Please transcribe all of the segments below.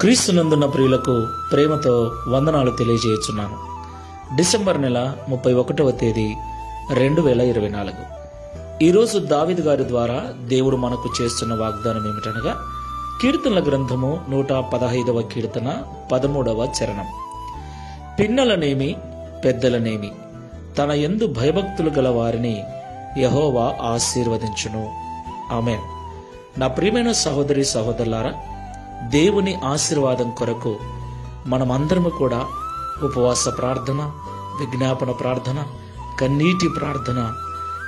క్రీస్తునందున్న ప్రియులకు ప్రేమతో వందనాలు తెలియజేయుచున్నాను. డిసెంబర్ నెల 31వ తేదీ 2024. ఈరోజు దావీదు గారి ద్వారా దేవుడు మనకు చేస్తున్న వాగ్దానం ఏమిటనగా, కీర్తనల గ్రంథము 115వ కీర్తన 13వ చరణం. పిన్నలనేమి పెద్దలనేమి తన యందు భయభక్తులు గల వారిని యెహోవా ఆశీర్వదించును. ఆమేన్. నా ప్రియమైన సహోదరి సహోదరులారా, దేవుని ఆశీర్వాదం కొరకు మనమందరము కూడా ఉపవాస ప్రార్థన, విజ్ఞాపన ప్రార్థన, కన్నీటి ప్రార్థన,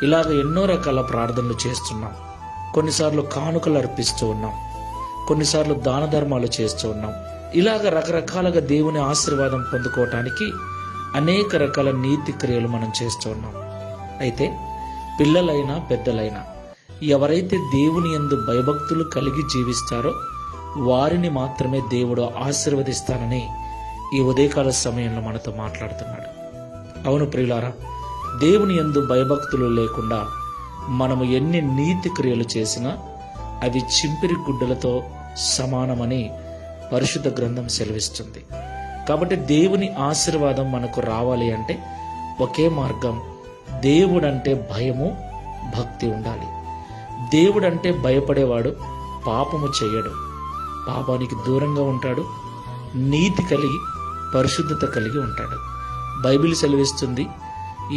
ఇలాగ ఎన్నో రకాల ప్రార్థనలు చేస్తున్నాం. కొన్నిసార్లు కానుకలు అర్పిస్తూ ఉన్నాం, కొన్నిసార్లు దాన ధర్మాలు చేస్తూ ఉన్నాం. ఇలాగ రకరకాలుగా దేవుని ఆశీర్వాదం పొందుకోవటానికి అనేక రకాల నీతి క్రియలు మనం చేస్తూ ఉన్నాం. అయితే పిల్లలైనా పెద్దలైనా ఎవరైతే దేవుని యందు భయభక్తులు కలిగి జీవిస్తారో వారిని మాత్రమే దేవుడు ఆశీర్వదిస్తానని ఈ ఉదయకాల సమయంలో మనతో మాట్లాడుతున్నాడు. అవును ప్రియులారా, దేవుని యందు భయభక్తులు లేకుండా మనము ఎన్ని నీతి క్రియలు చేసినా అవి చింపిరి గుడ్డలతో సమానమని పరిశుద్ధ గ్రంథం సెలవిస్తుంది. కాబట్టి దేవుని ఆశీర్వాదం మనకు రావాలి అంటే ఒకే మార్గం, దేవుడంటే భయము, భక్తి ఉండాలి. దేవుడంటే భయపడేవాడు పాపము చేయడు, పాపానికి దూరంగా ఉంటాడు, నీతి కలిగి పరిశుద్ధత కలిగి ఉంటాడు. బైబిల్ సెలవిస్తుంది,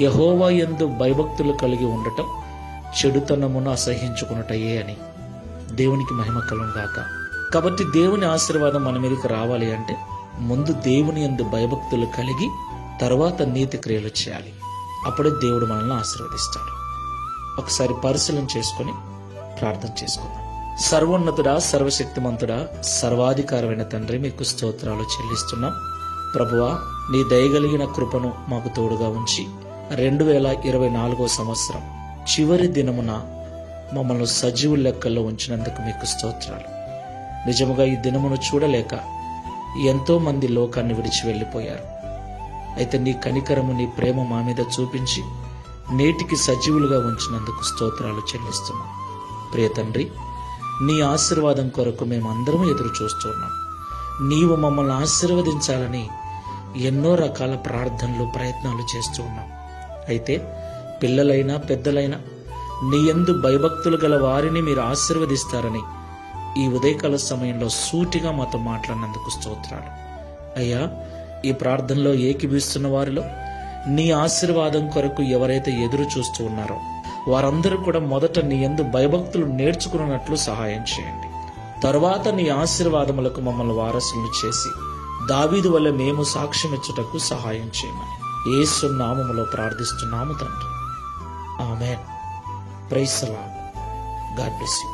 యెహోవా యందు భయభక్తులు కలిగి ఉండటం చెడుతనమును అసహించుకున్నటయే అని. దేవునికి మహిమ కలుగును గాక. కాబట్టి దేవుని ఆశీర్వాదం మన మీదకి రావాలి అంటే ముందు దేవుని యందు భయభక్తులు కలిగి తర్వాత నీతి క్రియలు చేయాలి. అప్పుడే దేవుడు మనల్ని ఆశీర్వదిస్తాడు. ఒకసారి పరిశీలన చేసుకొని ప్రార్థన చేసుకుందాం. సర్వోన్నతుడా, సర్వశక్తిమంతుడా, సర్వాధికారమైన తండ్రి, మీకు స్తోత్రాలు చెల్లిస్తున్నాం. ప్రభువా, నీ దయగలిగిన కృపను మాకు తోడుగా ఉంచి 2024వ సంవత్సరం చివరి దినమున మమ్మల్ని సజీవుల లెక్కల్లో ఉంచినందుకు మీకు స్తోత్రాలు. నిజముగా ఈ దినమును చూడలేక ఎంతో మంది లోకాన్ని విడిచి వెళ్ళిపోయారు. అయితే నీ కనికరము, నీ ప్రేమ మా మీద చూపించి నేటికి సజీవులుగా ఉంచినందుకు స్తోత్రాలు చెల్లిస్తున్నాం. ప్రియ తండ్రి, నీ ఆశీర్వాదం కొరకు మేమందరం ఎదురు చూస్తున్నాం. నీవు మమ్మల్ని ఆశీర్వదించాలని ఎన్నో రకాల ప్రార్థనలు, ప్రయత్నాలు చేస్తూ ఉన్నాం. అయితే పిల్లలైనా పెద్దలైనా నీ యందు భయభక్తులు గల వారిని మీరు ఆశీర్వదిస్తారని ఈ ఉదయకాల సమయంలో సూటిగా మాతో మాట్లాడినందుకు స్తోత్రాలు. అయ్యా, ఈ ప్రార్థనలో ఏకీభవిస్తున్న వారిలో నీ ఆశీర్వాదం కొరకు ఎవరైతే ఎదురు చూస్తూ ఉన్నారో వారందరూ కూడా మొదట నీ యందు భయభక్తులు నేర్చుకున్నట్లు సహాయం చేయండి. తరువాత నీ ఆశీర్వాదములకు మమ్మల్ని వారసులను చేసి దావీదు వల్ల మేము సాక్ష్యమిచ్చుటకు సహాయం చేయమని యేసు నామములో ప్రార్థిస్తున్నాము తండ్రి. Amen. Praise the Lord. God bless you.